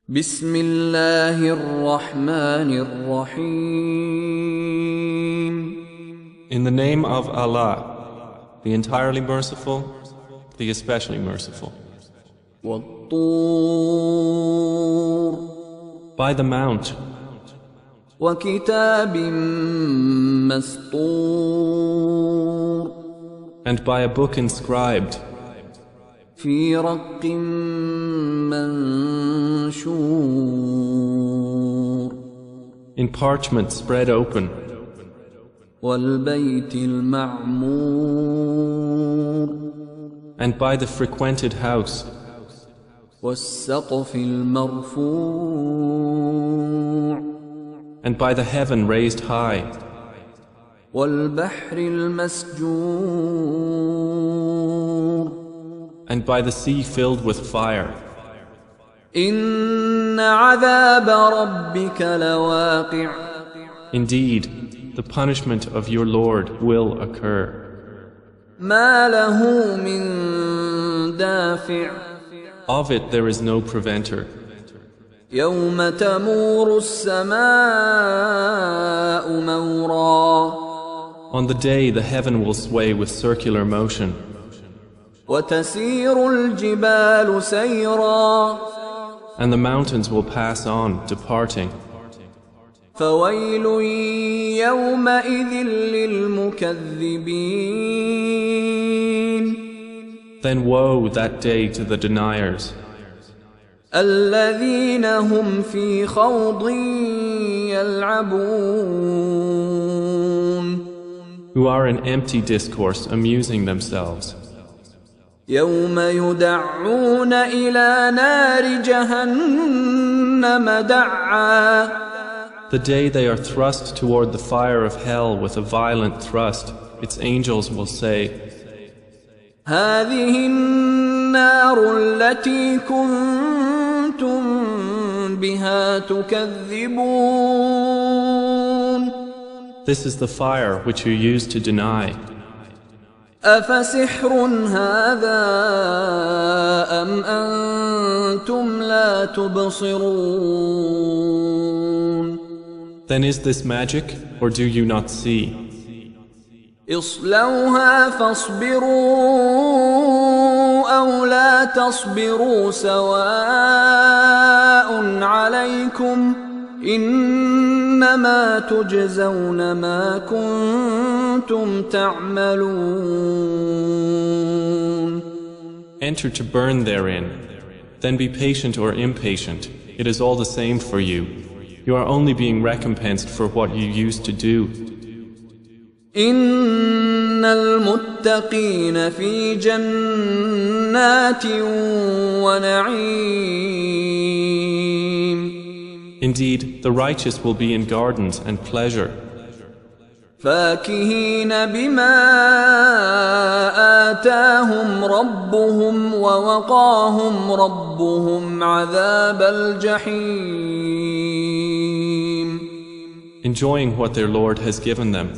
بسم الله الرحمن الرحيم. In the name of Allah, the entirely merciful, the especially merciful. وَالطُّورِ By the mount, وَكِتَابٍ مَّسْطُورٍ and by a book inscribed, في رق منشور in parchment spread open, والبيت المعمور and by the frequented house, والسقف المرفوع and by the heaven raised high, والبحر المسجور and by the sea filled with fire. إن عذاب ربك لواقع. Indeed, the punishment of your Lord will occur. ما له من دافع. Of it there is no preventer. يوم تمور السماء مورا. On the day the heaven will sway with circular motion, وتسير الجبال سيرا. and the mountains will pass on, departing. فويل يومئذ للمكذبين. Then woe that day to the deniers, الذين هم في خوض يلعبون. who are in empty discourse amusing themselves. يوم يدعون إلى نار جهنم دعا. The day they are thrust toward the fire of hell with a violent thrust, its angels will say, هذه النار التي كنتم بها تكذبون. This is the fire which you used to deny. أفسحر هذا أم أنتم لا تبصرون. Then is this magic, or do you not see? اصلوها فاصبروا أو لا تصبروا سواء عليكم إنما تجزون ما كنتم تعملون. Enter to burn therein, then be patient or impatient. It is all the same for you. You are only being recompensed for what you used to do. إن المتقين في جنات ونعيم. Indeed, the righteous will be in gardens and pleasure, فاكهين بما آتاهم ربهم ووقاهم ربهم عذاب الجحيم. enjoying what their Lord has given them,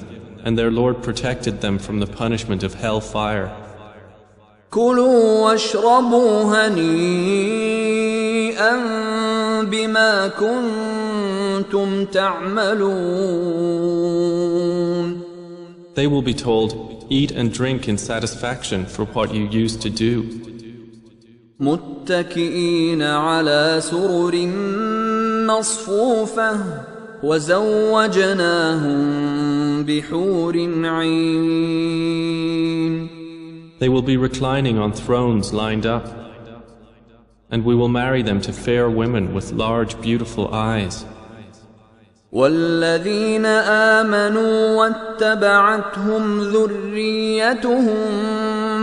and their Lord protected them from the punishment of hell fire. كلوا واشربوا هنيئا بما كنتم تعملون. They will be told, eat and drink in satisfaction for what you used to do. متكئين على سرر مصفوفة وزوجناهم بحور عين. They will be reclining on thrones lined up, and we will marry them to fair women with large, beautiful eyes. والذين آمنوا واتبعتهم ذريتهم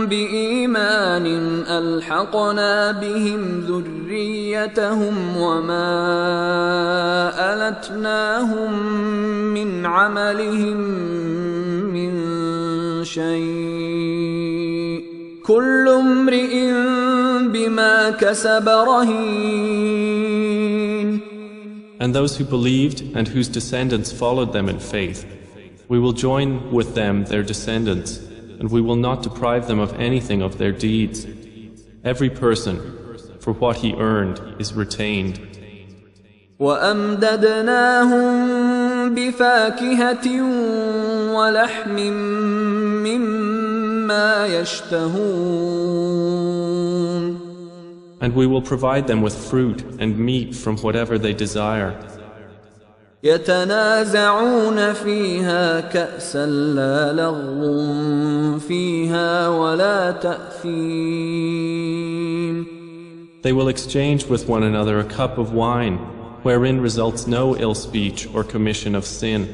بإيمان ألحقنا بهم ذريتهم وما ألتناهم من عملهم من شيء كل امرئ بما كسب رهين. And those who believed and whose descendants followed them in faith, we will join with them their descendants, and we will not deprive them of anything of their deeds. Every person, for what he earned, is retained. وأمددناهم بفاكهة ولحم مما يشتهون. And we will provide them with fruit and meat from whatever they desire. يتنازعون فيها كأسا لا لغو فيها ولا تأثيم. They will exchange with one another a cup of wine, wherein results no ill speech or commission of sin.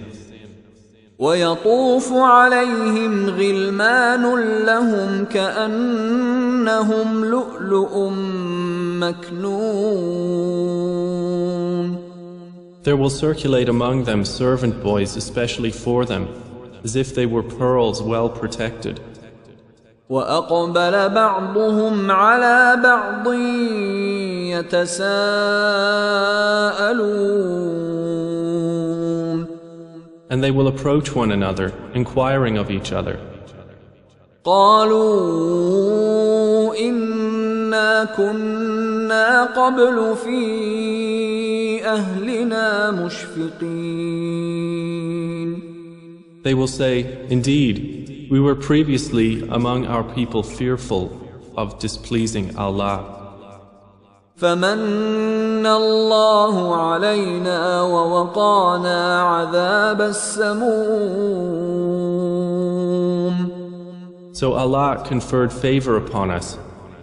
ويطوف عليهم غلمان لهم كأنهم لؤلؤ مكنون. There will circulate among them servant boys especially for them, as if they were pearls well protected. وأقبل بعضهم على بعض يتساءلون. And they will approach one another, inquiring of each other. قالوا إنا كنا قبل في أهلنا مشفقين. They will say, Indeed, we were previously among our people fearful of displeasing Allah. فمن الله علينا ووقانا عذاب السموم. So Allah conferred favor upon us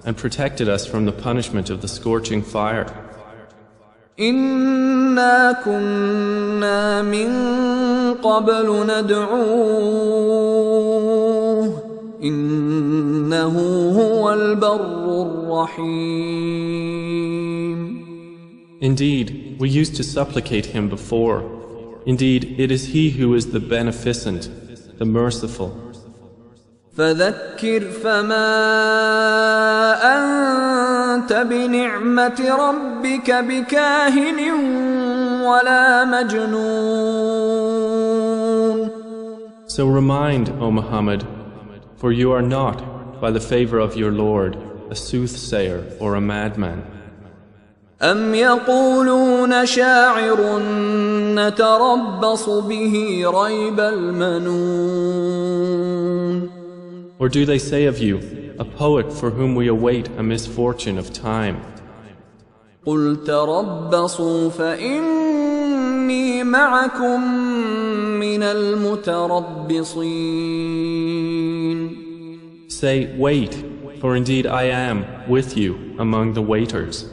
and protected us from the punishment of the scorching fire. إنا كنا من قبل ندعوه إنه هو البر الرحيم. Indeed, we used to supplicate him before. Indeed, it is he who is the beneficent, the merciful. فذكر فما أنت بنعمة ربك بكاهن ولا مجنون. So remind, O Muhammad, for you are not, by the favor of your Lord, a soothsayer or a madman. أم يقولون شاعر نتربص به ريب المنون. Or do they say of you, a poet for whom we await a misfortune of time? قل تربصوا فإني معكم من المتربصين. Say, wait, for indeed I am with you among the waiters.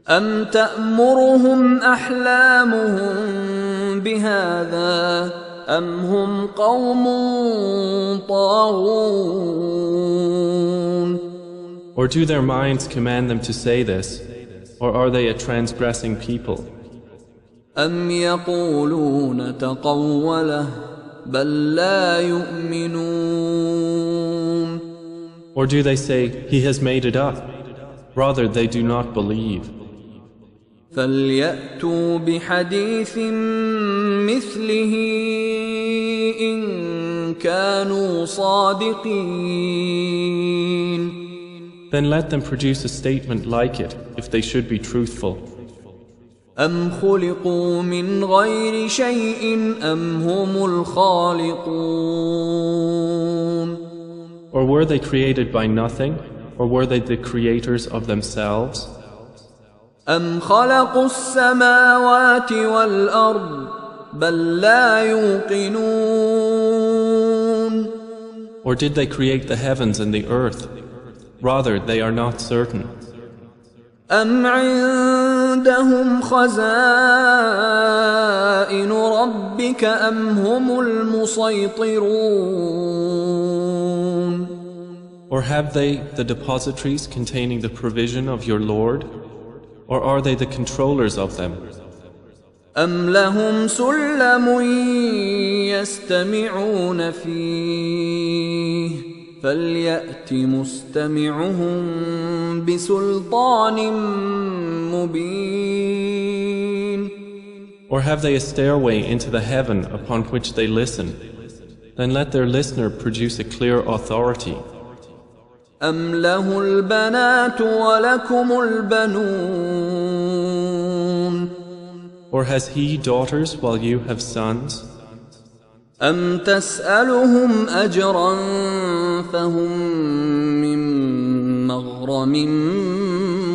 أم تأمرهم أحلامهم بهذا أم هم قوم طاغون. Or do their minds command them to say this, or are they a transgressing people? أم يقولون تقوله بل لا يؤمنون. Or do they say, he has made it up? Rather, they do not believe. فليأتوا بحديث مثله إن كانوا صادقين. Then let them produce a statement like it, if they should be truthful. أم خلقوا من غير شيء أم هم الخالقون. Or were they created by nothing, or were they the creators of themselves? أم خلقوا السماوات والأرض بل لا يوقنون. Or did they create the heavens and the earth? Rather, they are not certain. أم عندهم خزائن ربك أم هم المسيطرون. Or have they the depositories containing the provision of your Lord? Or are they the controllers of them? أم لهم سلم يستمعون فيه فليأت مستمعهم بسلطان مبين. Or have they a stairway into the heaven upon which they listen? Then let their listener produce a clear authority. أم له البنات ولكم البنون Or has he daughters while you have sons? أم تسألهم أجرا فهم من مغرم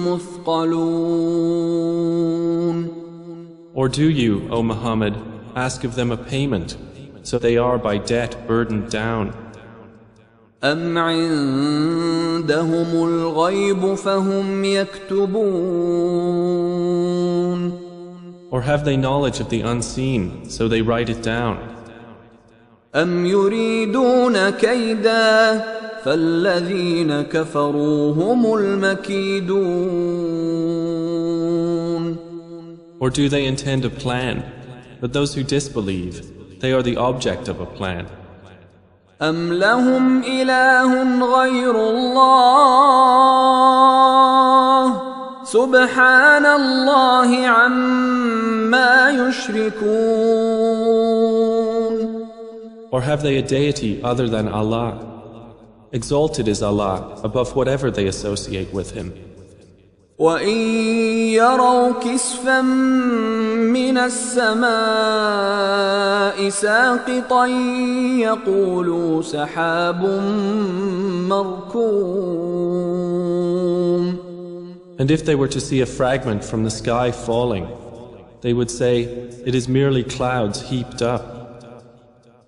مثقلون. Or do you, O Muhammad, ask of them a payment, so they are by debt burdened down? أم عندهم الغيب فهم يكتبون. Or have they knowledge of the unseen, so they write it down? أم يريدون كيدا فالذين كفروا هم المكيدون. Or do they intend a plan? But those who disbelieve, they are the object of a plan. أم لهم إله غير الله سبحان الله عما يشركون. Or have they a deity other than Allah? Exalted is Allah above whatever they associate with Him. وَإِن يَرَوْا كِسْفًا مِّنَ السَّمَاءِ سَاقِطًا يَقُولُوا سَحَابٌ مَّرْكُومٌ. And if they were to see a fragment from the sky falling, they would say, it is merely clouds heaped up.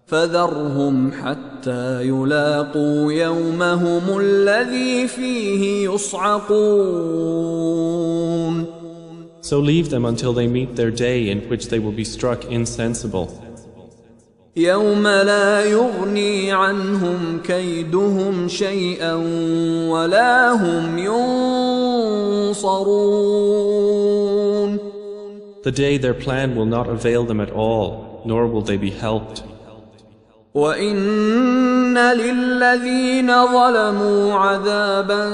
فَذَرْهُمْ حَتَّى يُلَاقُوا يَوْمَهُمُ الَّذِي فِيهِ يُصْعَقُونَ. So leave them until they meet their day in which they will be struck insensible. يَوْمَ لَا يُغْنِي عَنْهُمْ كَيْدُهُمْ شَيْئًا وَلَا هُمْ يُنصَرُونَ. The day their plan will not avail them at all, nor will they be helped. وَإِنَّ لِلَّذِينَ ظَلَمُوا عَذَابًا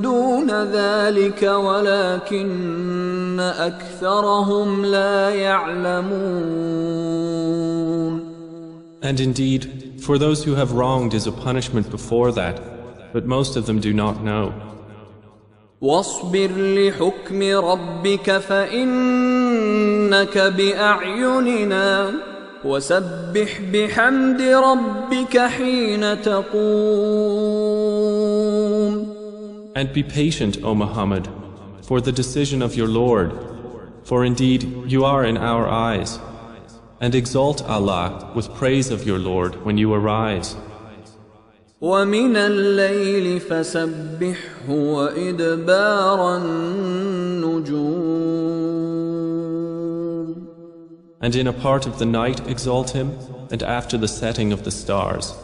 دُونَ ذَلِكَ وَلَكِنَّ أَكْثَرَهُمْ لَا يَعْلَمُونَ. And indeed, for those who have wronged is a punishment before that, but most of them do not know. وَاصْبِرْ لِحُكْمِ رَبِّكَ فَإِنَّكَ بِأَعْيُنِنَا وَسَبِّحْ بِحَمْدِ رَبِّكَ حِينَ تَقُومُ. And be patient, O Muhammad, for the decision of your Lord, for indeed you are in our eyes. And exalt Allah with praise of your Lord when you arise. وَمِنَ اللَّيْلِ فَسَبِّحْهُ وَإِدْبَارَ النُّجُومِ. And in a part of the night exalt Him, and after the setting of the stars.